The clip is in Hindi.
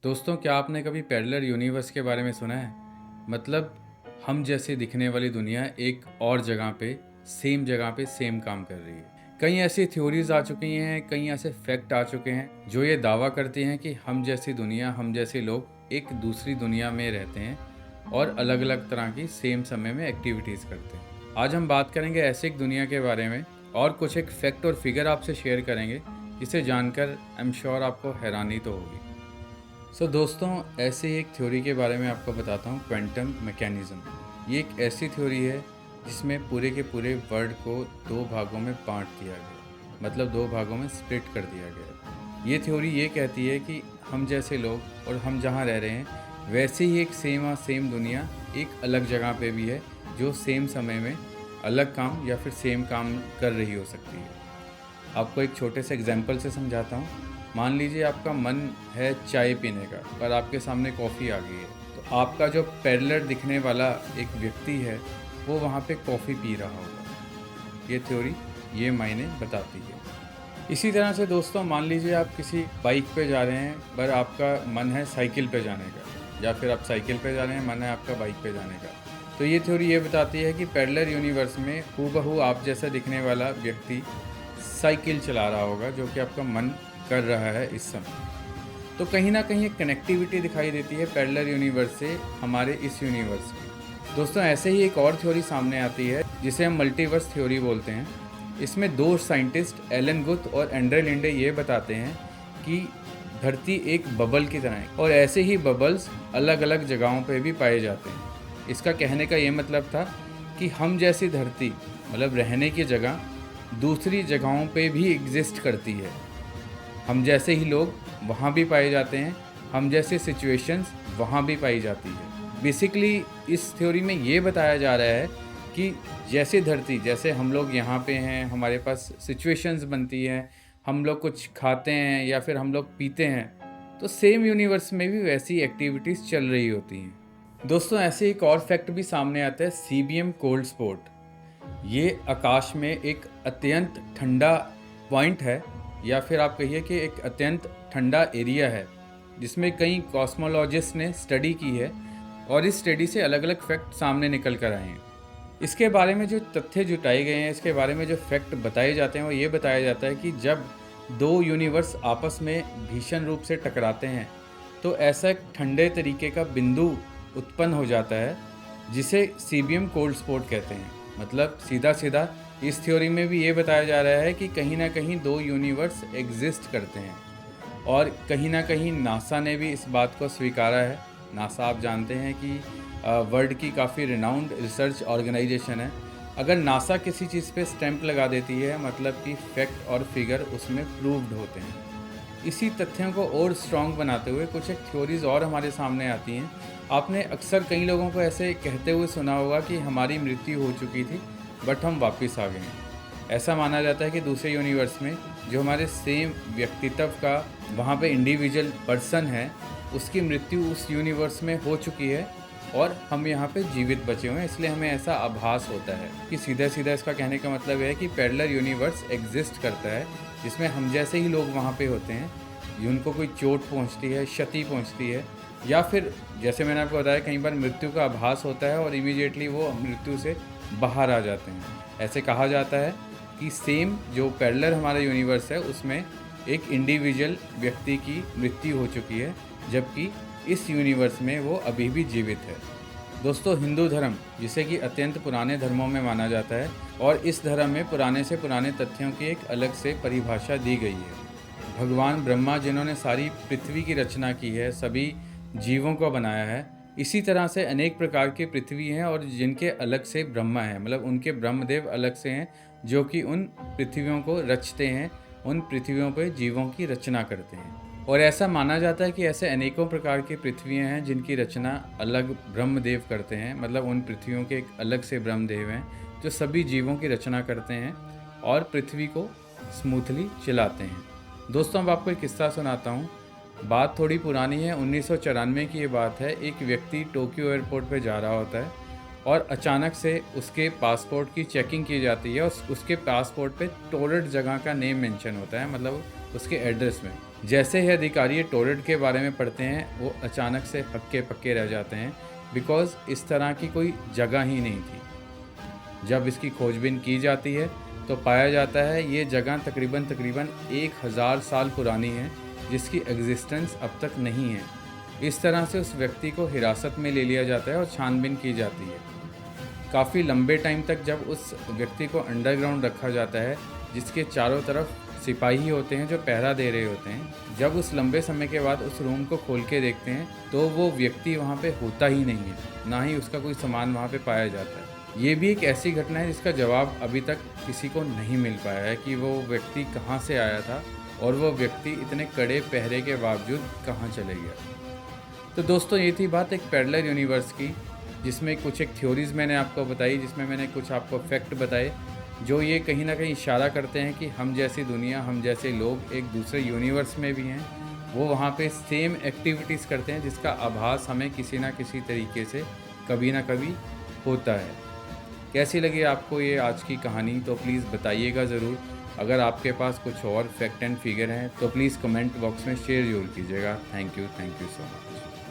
दोस्तों, क्या आपने कभी पैरेलल यूनिवर्स के बारे में सुना है? मतलब हम जैसे दिखने वाली दुनिया एक और जगह पे सेम काम कर रही है। कई ऐसी थ्योरीज आ चुकी हैं, कई ऐसे फैक्ट आ चुके हैं जो ये दावा करती हैं कि हम जैसी दुनिया, हम जैसे लोग एक दूसरी दुनिया में रहते हैं और अलग अलग तरह की सेम समय में एक्टिविटीज़ करते हैं। आज हम बात करेंगे ऐसी एक दुनिया के बारे में और कुछ एक फैक्ट और फिगर आपसे शेयर करेंगे, जिसे जानकर आई एम श्योर आपको हैरानी तो होगी। दोस्तों, ऐसे ही एक थ्योरी के बारे में आपको बताता हूँ, क्वांटम मैकेनिज़्म। ये एक ऐसी थ्योरी है जिसमें पूरे के पूरे वर्ल्ड को दो भागों में बांट दिया गया, मतलब दो भागों में स्प्लिट कर दिया गया। ये थ्योरी ये कहती है कि हम जैसे लोग और हम जहाँ रह रहे हैं वैसे ही एक सेम दुनिया एक अलग जगह पे भी है, जो सेम समय में अलग काम या फिर सेम काम कर रही हो सकती है। आपको एक छोटे से एग्जाम्पल से समझाता हूँ। मान लीजिए आपका मन है चाय पीने का, पर आपके सामने कॉफ़ी आ गई है, तो आपका जो पैरेलल दिखने वाला एक व्यक्ति है वो वहाँ पे कॉफ़ी पी रहा होगा। ये थ्योरी ये मायने बताती है। इसी तरह से दोस्तों, मान लीजिए आप किसी बाइक पे जा रहे हैं, पर आपका मन है साइकिल पे जाने का, या फिर आप साइकिल पे जा रहे हैं, मन है आपका बाइक पे जाने का। तो ये थ्योरी ये बताती है कि पैरेलल यूनिवर्स में हूबहू आप जैसा दिखने वाला व्यक्ति साइकिल चला रहा होगा, जो कि आपका मन कर रहा है इस समय। तो कहीं ना कहीं एक कनेक्टिविटी दिखाई देती है पैरेलल यूनिवर्स से हमारे इस यूनिवर्स की। दोस्तों, ऐसे ही एक और थ्योरी सामने आती है जिसे हम मल्टीवर्स थ्योरी बोलते हैं। इसमें दो साइंटिस्ट एलन गुथ और एंड्रे लिंडे ये बताते हैं कि धरती एक बबल की तरह है और ऐसे ही बबल्स अलग अलग जगहों पे भी पाए जाते हैं। इसका कहने का ये मतलब था कि हम जैसी धरती, मतलब रहने की जगह, दूसरी जगहों पे भी एग्जिस्ट करती है। हम जैसे ही लोग वहाँ भी पाए जाते हैं, हम जैसे सिचुएशंस वहाँ भी पाई जाती है। बेसिकली इस थ्योरी में ये बताया जा रहा है कि जैसे धरती, जैसे हम लोग यहाँ पे हैं, हमारे पास सिचुएशंस बनती हैं, हम लोग कुछ खाते हैं या फिर हम लोग पीते हैं, तो सेम यूनिवर्स में भी वैसी एक्टिविटीज़ चल रही होती हैं। दोस्तों, ऐसे एक और फैक्ट भी सामने आता है, सीबीएम कोल्ड स्पॉट। ये आकाश में एक अत्यंत ठंडा पॉइंट है, या फिर आप कहिए कि एक अत्यंत ठंडा एरिया है, जिसमें कई कॉस्मोलॉजिस्ट ने स्टडी की है और इस स्टडी से अलग अलग फैक्ट सामने निकल कर आए हैं। इसके बारे में जो तथ्य जुटाए गए हैं, इसके बारे में जो फैक्ट बताए जाते हैं, वो ये बताया जाता है कि जब दो यूनिवर्स आपस में भीषण रूप से टकराते हैं तो ऐसा एक ठंडे तरीके का बिंदु उत्पन्न हो जाता है, जिसे सीबीएम कोल्ड स्पॉट कहते हैं। मतलब सीधा सीधा इस थ्योरी में भी ये बताया जा रहा है कि कहीं ना कहीं दो यूनिवर्स एग्जिस्ट करते हैं, और कहीं ना कहीं नासा ने भी इस बात को स्वीकारा है। नासा, आप जानते हैं कि वर्ल्ड की काफ़ी रिनाउंड रिसर्च ऑर्गेनाइजेशन है। अगर नासा किसी चीज़ पे स्टैंप लगा देती है, मतलब कि फैक्ट और फिगर उसमें प्रूव्ड होते हैं। इसी तथ्यों को और स्ट्रॉन्ग बनाते हुए कुछ एक थ्योरीज और हमारे सामने आती हैं। आपने अक्सर कई लोगों को ऐसे कहते हुए सुना होगा कि हमारी मृत्यु हो चुकी थी बट हम वापस आ गए हैं। ऐसा माना जाता है कि दूसरे यूनिवर्स में जो हमारे सेम व्यक्तित्व का वहाँ पे इंडिविजुअल पर्सन है, उसकी मृत्यु उस यूनिवर्स में हो चुकी है और हम यहाँ पे जीवित बचे हुए हैं, इसलिए हमें ऐसा आभास होता है। कि सीधा सीधा इसका कहने का मतलब है कि पैरेलल यूनिवर्स एग्जिस्ट करता है, जिसमें हम जैसे ही लोग वहाँ पे होते हैं, उनको कोई चोट पहुँचती है, क्षति पहुँचती है, या फिर जैसे मैंने आपको बताया, कई बार मृत्यु का आभास होता है और इमीडिएटली वो मृत्यु से बाहर आ जाते हैं। ऐसे कहा जाता है कि सेम जो पैरेलल हमारा यूनिवर्स है, उसमें एक इंडिविजुअल व्यक्ति की मृत्यु हो चुकी है, जबकि इस यूनिवर्स में वो अभी भी जीवित है। दोस्तों, हिंदू धर्म, जिसे कि अत्यंत पुराने धर्मों में माना जाता है, और इस धर्म में पुराने से पुराने तथ्यों की एक अलग से परिभाषा दी गई है। भगवान ब्रह्मा, जिन्होंने सारी पृथ्वी की रचना की है, सभी जीवों को बनाया है, इसी तरह से अनेक प्रकार की पृथ्वी हैं और जिनके अलग से ब्रह्मा हैं, मतलब उनके ब्रह्मदेव अलग से हैं, जो कि उन पृथ्वियों को रचते हैं, उन पृथ्वियों पर जीवों की रचना करते हैं। और ऐसा माना जाता है कि ऐसे अनेकों प्रकार की पृथ्वियाँ हैं जिनकी रचना अलग ब्रह्मदेव करते हैं, मतलब उन पृथ्वियों के एक अलग से ब्रह्मदेव हैं जो सभी जीवों की रचना करते हैं और पृथ्वी को स्मूथली चलाते हैं। दोस्तों, अब आपको एक किस्सा सुनाता हूँ। बात थोड़ी पुरानी है, 1994 की ये बात है। एक व्यक्ति टोक्यो एयरपोर्ट पे जा रहा होता है और अचानक से उसके पासपोर्ट की चेकिंग की जाती है और उसके पासपोर्ट पे टोरट जगह का नेम मेंशन होता है, मतलब उसके एड्रेस में। जैसे ही अधिकारी टॉयलेट के बारे में पढ़ते हैं वो अचानक से हक्के पक्के रह जाते हैं, बिकॉज़ इस तरह की कोई जगह ही नहीं थी। जब इसकी खोजबीन की जाती है तो पाया जाता है ये जगह तकरीबन तकरीबन 1000 साल पुरानी है, जिसकी एग्जिस्टेंस अब तक नहीं है। इस तरह से उस व्यक्ति को हिरासत में ले लिया जाता है और छानबीन की जाती है। काफ़ी लंबे टाइम तक जब उस व्यक्ति को अंडरग्राउंड रखा जाता है, जिसके चारों तरफ सिपाही होते हैं जो पहरा दे रहे होते हैं। जब उस लंबे समय के बाद उस रूम को खोल के देखते हैं तो वो व्यक्ति वहाँ पे होता ही नहीं है, ना ही उसका कोई सामान वहाँ पे पाया जाता है। ये भी एक ऐसी घटना है जिसका जवाब अभी तक किसी को नहीं मिल पाया है कि वो व्यक्ति कहाँ से आया था और वो व्यक्ति इतने कड़े पहरे के बावजूद कहाँ चले गया। तो दोस्तों, ये थी बात एक पैरेलल यूनिवर्स की, जिसमें कुछ एक थ्योरीज़ मैंने आपको बताई, जिसमें मैंने कुछ आपको फैक्ट बताए जो ये कहीं ना कहीं इशारा करते हैं कि हम जैसी दुनिया, हम जैसे लोग एक दूसरे यूनिवर्स में भी हैं। वो वहाँ पे सेम एक्टिविटीज़ करते हैं जिसका आभास हमें किसी ना किसी तरीके से कभी ना कभी होता है। कैसी लगी आपको ये आज की कहानी, तो प्लीज़ बताइएगा ज़रूर। अगर आपके पास कुछ और फैक्ट एंड फिगर हैं तो प्लीज़ कमेंट बॉक्स में शेयर ज़रूर कीजिएगा। Thank you so much.